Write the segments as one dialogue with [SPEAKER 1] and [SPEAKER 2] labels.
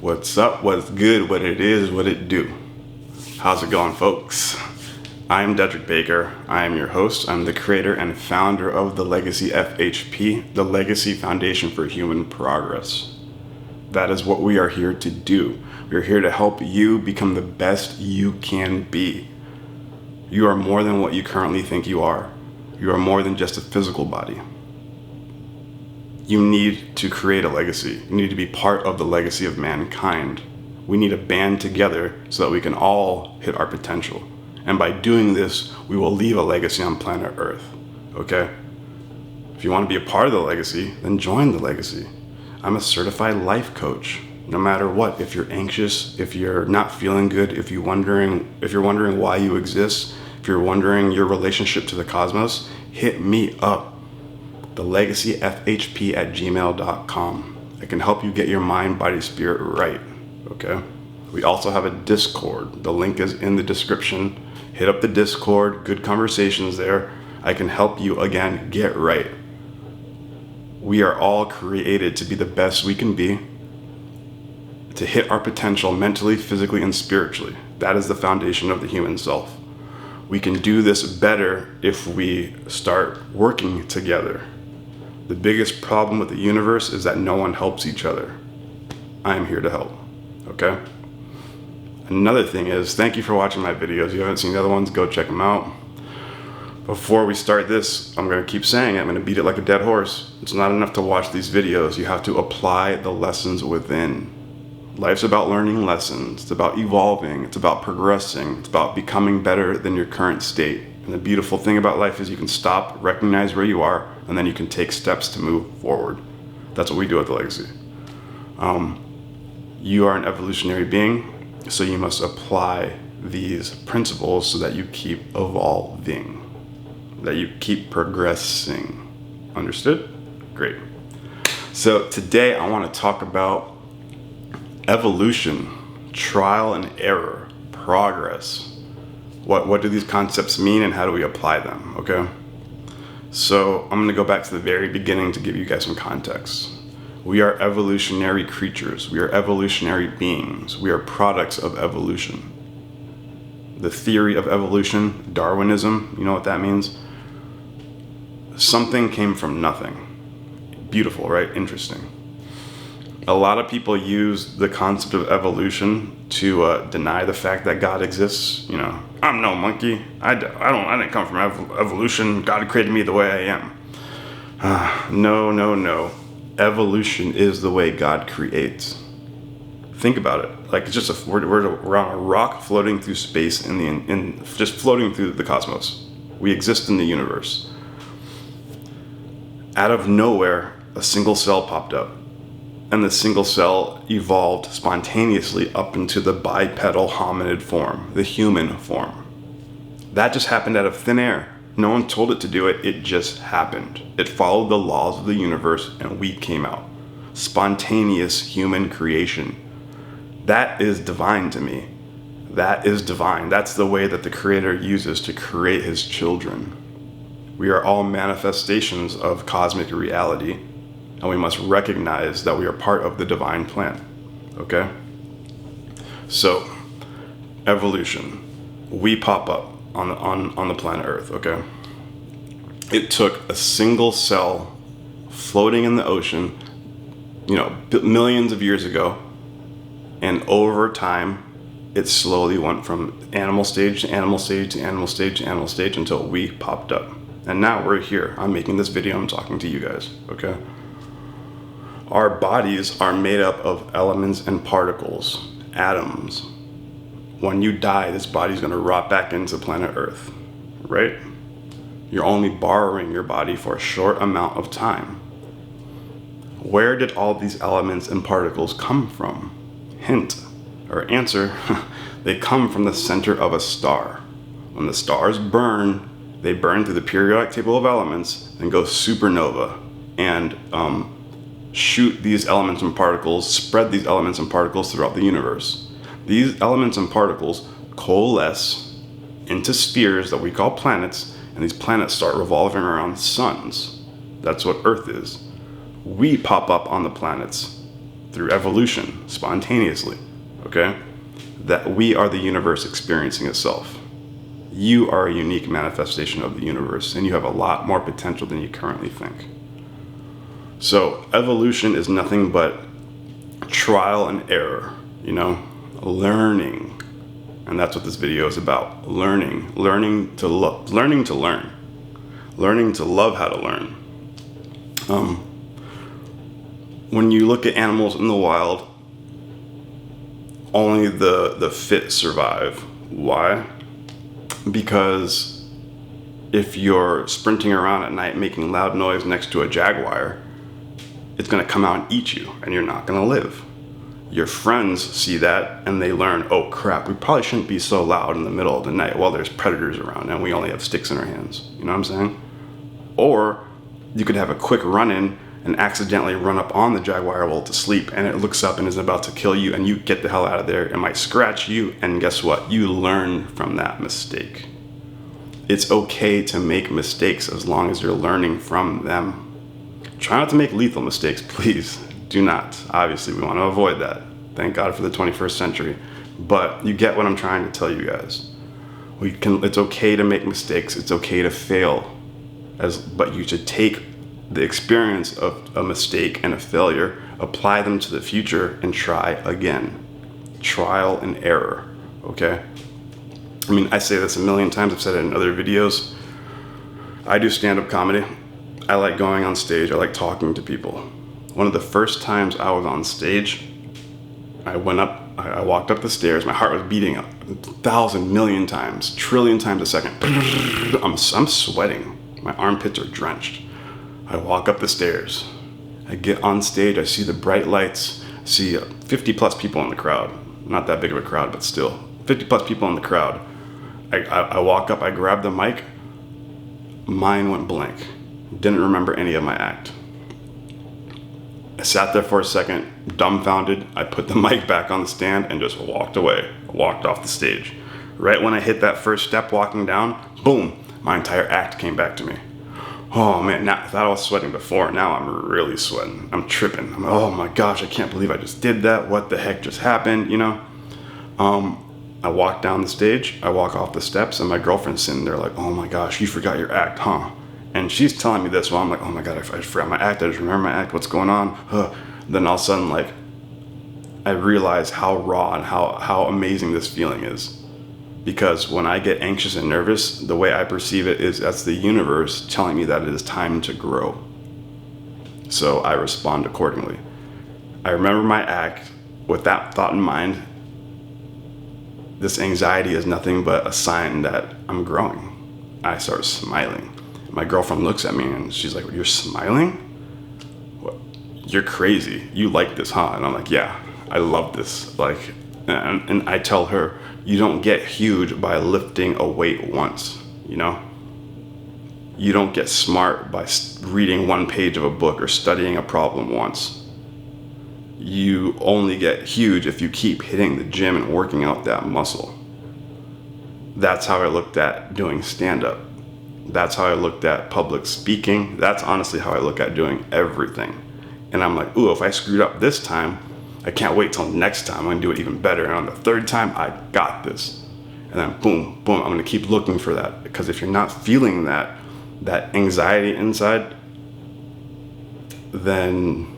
[SPEAKER 1] What's up? What's good? What it is? What it do? How's it going, folks? I'm Deadrick Baker. I am your host. I'm the creator and founder of TheLegacyFHP, the Legacy Foundation for Human Progress. That is what we are here to do. We're here to help you become the best you can be. You are more than what you currently think you are. You are more than just a physical body. You need to create a legacy. You need to be part of the legacy of mankind. We need to band together so that we can all hit our potential. And by doing this, we will leave a legacy on planet Earth, okay? If you want to be a part of the legacy, then join the legacy. I'm a certified life coach. No matter what, if you're anxious, if you're not feeling good, if you're wondering why you exist, if you're wondering your relationship to the cosmos, hit me up. TheLegacyFHP@gmail.com. I can help you get your mind, body, spirit right, okay? We also have a Discord. The link is in the description. Hit up the Discord, good conversations there. I can help you, again, get right. We are all created to be the best we can be, to hit our potential mentally, physically, and spiritually. That is the foundation of the human self. We can do this better if we start working together. The biggest problem with the universe is that no one helps each other. I am here to help, okay? Another thing is, thank you for watching my videos. If you haven't seen the other ones, go check them out. Before we start this, I'm gonna keep saying it, I'm gonna beat it like a dead horse. It's not enough to watch these videos. You have to apply the lessons within. Life's about learning lessons. It's about evolving. It's about progressing. It's about becoming better than your current state. And the beautiful thing about life is you can stop, recognize where you are, and then you can take steps to move forward. That's what we do at The Legacy. You are an evolutionary being, so you must apply these principles so that you keep evolving, that you keep progressing. Understood? Great. So today I want to talk about evolution, trial and error, progress. What do these concepts mean and how do we apply them, okay? So I'm gonna go back to the very beginning to give you guys some context. We are evolutionary creatures. We are evolutionary beings. We are products of evolution. The theory of evolution, Darwinism, you know what that means? Something came from nothing. Beautiful, right? Interesting. A lot of people use the concept of evolution to deny the fact that God exists. You know, I'm no monkey. I didn't come from evolution. God created me the way I am. No. Evolution is the way God creates. Think about it. Like it's just we're on a rock floating through space just floating through the cosmos. We exist in the universe. Out of nowhere, a single cell popped up. And the single cell evolved spontaneously up into the bipedal hominid form, the human form. That just happened out of thin air. No one told it to do it, it just happened. It followed the laws of the universe and we came out. Spontaneous human creation. That is divine to me. That is divine. That's the way that the Creator uses to create His children. We are all manifestations of cosmic reality. And we must recognize that we are part of the divine plan, okay? So, evolution. We pop up on the planet Earth, okay? It took a single cell floating in the ocean, millions of years ago, and over time, it slowly went from animal stage to animal stage to animal stage to animal stage until we popped up. And now we're here. I'm making this video, I'm talking to you guys, okay? Our bodies are made up of elements and particles, atoms. When you die, this body's gonna rot back into planet Earth, right? You're only borrowing your body for a short amount of time. Where did all these elements and particles come from? Hint, or answer, they come from the center of a star. When the stars burn, they burn through the periodic table of elements and go supernova and shoot these elements and particles, spread these elements and particles throughout the universe. These elements and particles coalesce into spheres that we call planets, and these planets start revolving around suns. That's what Earth is. We pop up on the planets through evolution, spontaneously, okay? That we are the universe experiencing itself. You are a unique manifestation of the universe, and you have a lot more potential than you currently think. So evolution is nothing but trial and error, learning. And that's what this video is about. Learning to love how to learn. When you look at animals in the wild, only the fit survive. Why? Because if you're sprinting around at night making loud noise next to a jaguar, it's going to come out and eat you, and you're not going to live. Your friends see that and they learn, oh crap, we probably shouldn't be so loud in the middle of the night while there's predators around and we only have sticks in our hands. You know what I'm saying? Or you could have a quick run-in and accidentally run up on the jaguar while it's asleep, and it looks up and is about to kill you, and you get the hell out of there. It might scratch you, and guess what? You learn from that mistake. It's okay to make mistakes as long as you're learning from them. Try not to make lethal mistakes, please. Do not. Obviously, we want to avoid that. Thank God for the 21st century. But you get what I'm trying to tell you guys. It's okay to make mistakes. It's okay to fail. But you should take the experience of a mistake and a failure, apply them to the future, and try again. Trial and error. Okay? I mean, I say this a million times. I've said it in other videos. I do stand-up comedy. I like going on stage. I like talking to people. One of the first times I was on stage, I walked up the stairs. My heart was beating 1,000 million times, trillion times a second. I'm sweating. My armpits are drenched. I walk up the stairs. I get on stage. I see the bright lights. I see 50 plus people in the crowd. Not that big of a crowd, but still 50 plus people in the crowd. I walk up. I grab the mic. Mine went blank. Didn't remember any of my act. I sat there for a second, dumbfounded. I put the mic back on the stand and just walked away. Walked off the stage. Right when I hit that first step walking down, boom, my entire act came back to me. Oh man, I thought I was sweating before. Now I'm really sweating. I'm tripping. Oh my gosh, I can't believe I just did that. What the heck just happened, I walk down the stage, I walk off the steps, and my girlfriend's sitting there like, oh my gosh, you forgot your act, huh? And she's telling me this while I'm like, oh my God, I forgot my act. I just remember my act. What's going on? Then all of a sudden, like, I realize how raw and how amazing this feeling is. Because when I get anxious and nervous, the way I perceive it is that's the universe telling me that it is time to grow. So I respond accordingly. I remember my act with that thought in mind. This anxiety is nothing but a sign that I'm growing. I start smiling. My girlfriend looks at me and she's like, you're smiling? What? You're crazy. You like this, huh? And I'm like, yeah, I love this. Like, and I tell her, you don't get huge by lifting a weight once, You don't get smart by reading one page of a book or studying a problem once. You only get huge if you keep hitting the gym and working out that muscle. That's how I looked at doing stand-up. That's how I looked at public speaking. That's honestly how I look at doing everything. And I'm like, ooh, if I screwed up this time, I can't wait till next time. I'm gonna do it even better. And on the third time, I got this. And then boom, boom, I'm gonna keep looking for that. Because if you're not feeling that anxiety inside, then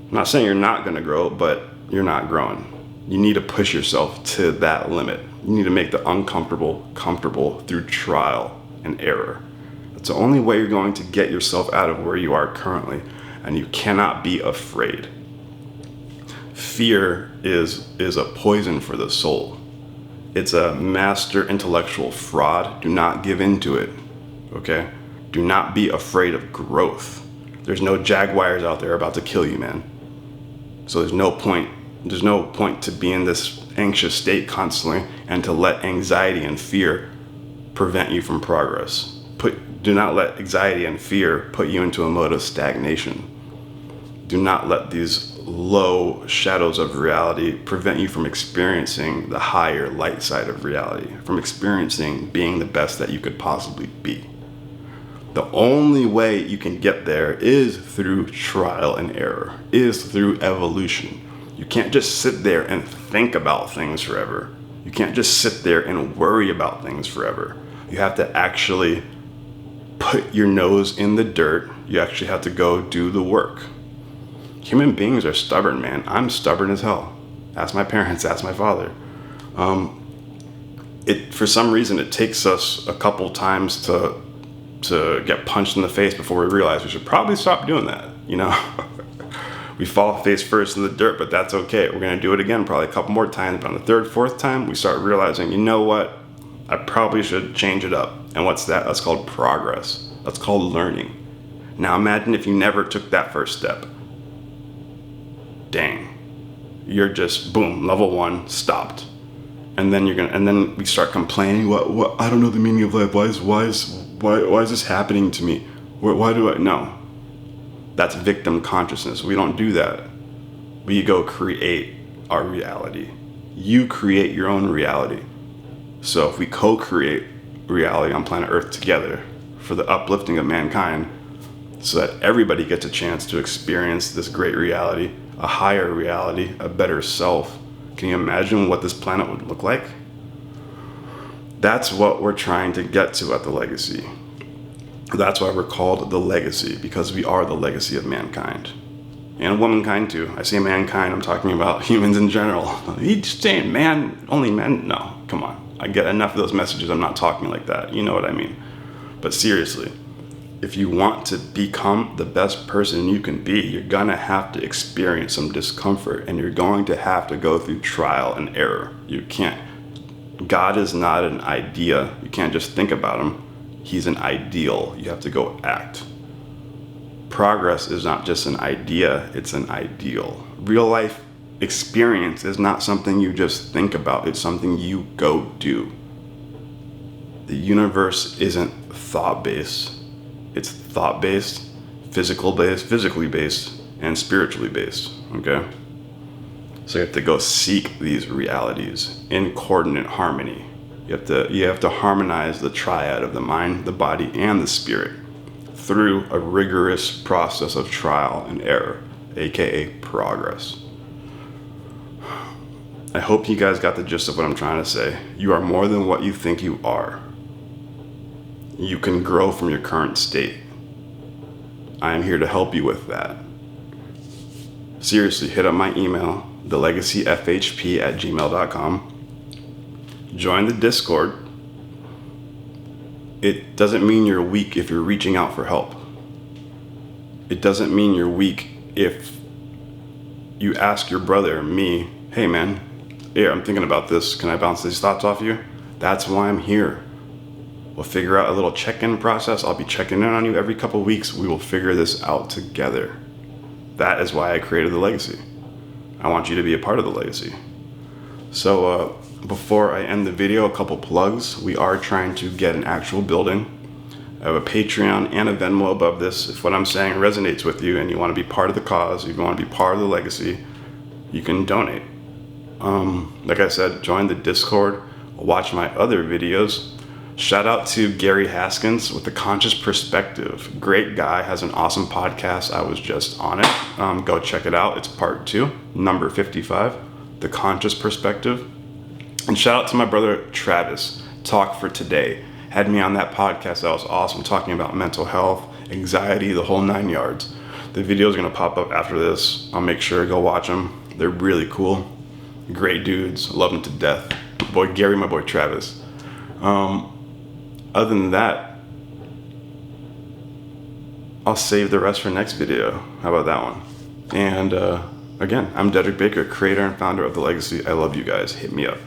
[SPEAKER 1] I'm not saying you're not gonna grow, but you're not growing. You need to push yourself to that limit. You need to make the uncomfortable comfortable through trial and error. That's the only way you're going to get yourself out of where you are currently, and you cannot be afraid. Fear is a poison for the soul. It's a master intellectual fraud. Do not give into it, okay? Do not be afraid of growth. There's no jaguars out there about to kill you, man. So there's no point to be in this anxious state constantly and to let anxiety and fear prevent you from progress. Do not let anxiety and fear put you into a mode of stagnation. Do not let these low shadows of reality prevent you from experiencing the higher light side of reality, from experiencing being the best that you could possibly be. The only way you can get there is through trial and error, is through evolution. You can't just sit there and think about things forever. You can't just sit there and worry about things forever. You have to actually put your nose in the dirt. You actually have to go do the work. Human beings are stubborn, man. I'm stubborn as hell. Ask my parents, ask my father. For some reason, it takes us a couple times to get punched in the face before we realize we should probably stop doing that, you know? We fall face first in the dirt, but that's okay. We're going to do it again probably a couple more times, but on the third, fourth time, we start realizing, you know what? I probably should change it up. And what's that? That's called progress. That's called learning. Now imagine if you never took that first step. Dang. You're just, boom, level 1, stopped. And then then we start complaining. What? I don't know the meaning of life. Why is this happening to me? Why do I? No. That's victim consciousness. We don't do that. We go create our reality. You create your own reality. So if we co-create reality on planet Earth together for the uplifting of mankind, so that everybody gets a chance to experience this great reality, a higher reality, a better self, can you imagine what this planet would look like? That's what we're trying to get to at The Legacy. That's why we're called The Legacy, because we are the legacy of mankind. And womankind too. I say mankind, I'm talking about humans in general. Each saying man, only men? No, come on. I get enough of those messages, I'm not talking like that. You know what I mean. But seriously, if you want to become the best person you can be, you're gonna have to experience some discomfort, and you're going to have to go through trial and error. You can't. God is not an idea. You can't just think about him. He's an ideal. You have to go act. Progress is not just an idea, it's an ideal. Real life experience is not something you just think about, it's something you go do. The universe isn't thought-based. It's thought-based, physically based, and spiritually based, okay? So you have to go seek these realities in coordinate harmony. You have to harmonize the triad of the mind, the body, and the spirit through a rigorous process of trial and error, aka progress. I hope you guys got the gist of what I'm trying to say. You are more than what you think you are. You can grow from your current state. I am here to help you with that. Seriously, hit up my email, TheLegacyFHP@gmail.com. Join the Discord. It doesn't mean you're weak if you're reaching out for help. It doesn't mean you're weak if you ask your brother, me, hey man, here, I'm thinking about this. Can I bounce these thoughts off you? That's why I'm here. We'll figure out a little check-in process. I'll be checking in on you every couple of weeks. We will figure this out together. That is why I created The Legacy. I want you to be a part of The Legacy. So before I end the video, a couple plugs. We are trying to get an actual building. I have a Patreon and a Venmo above this. If what I'm saying resonates with you and you want to be part of the cause, if you want to be part of The Legacy, you can donate. Like I said, join the Discord, watch my other videos. Shout out to Gary Haskins with The Conscious Perspective. Great guy, has an awesome podcast. I was just on it. Go check it out. It's part 2, number 55, The Conscious Perspective. And shout out to my brother Travis, Talk for Today. Had me on that podcast. That was awesome, talking about mental health, anxiety, the whole 9 yards. The video is going to pop up after this. I'll make sure to go watch them. They're really cool. Great dudes. Love them to death. My boy Gary, my boy Travis. Other than that, I'll save the rest for next video. How about that one? And again, I'm Deadrick Baker, creator and founder of The Legacy. I love you guys. Hit me up.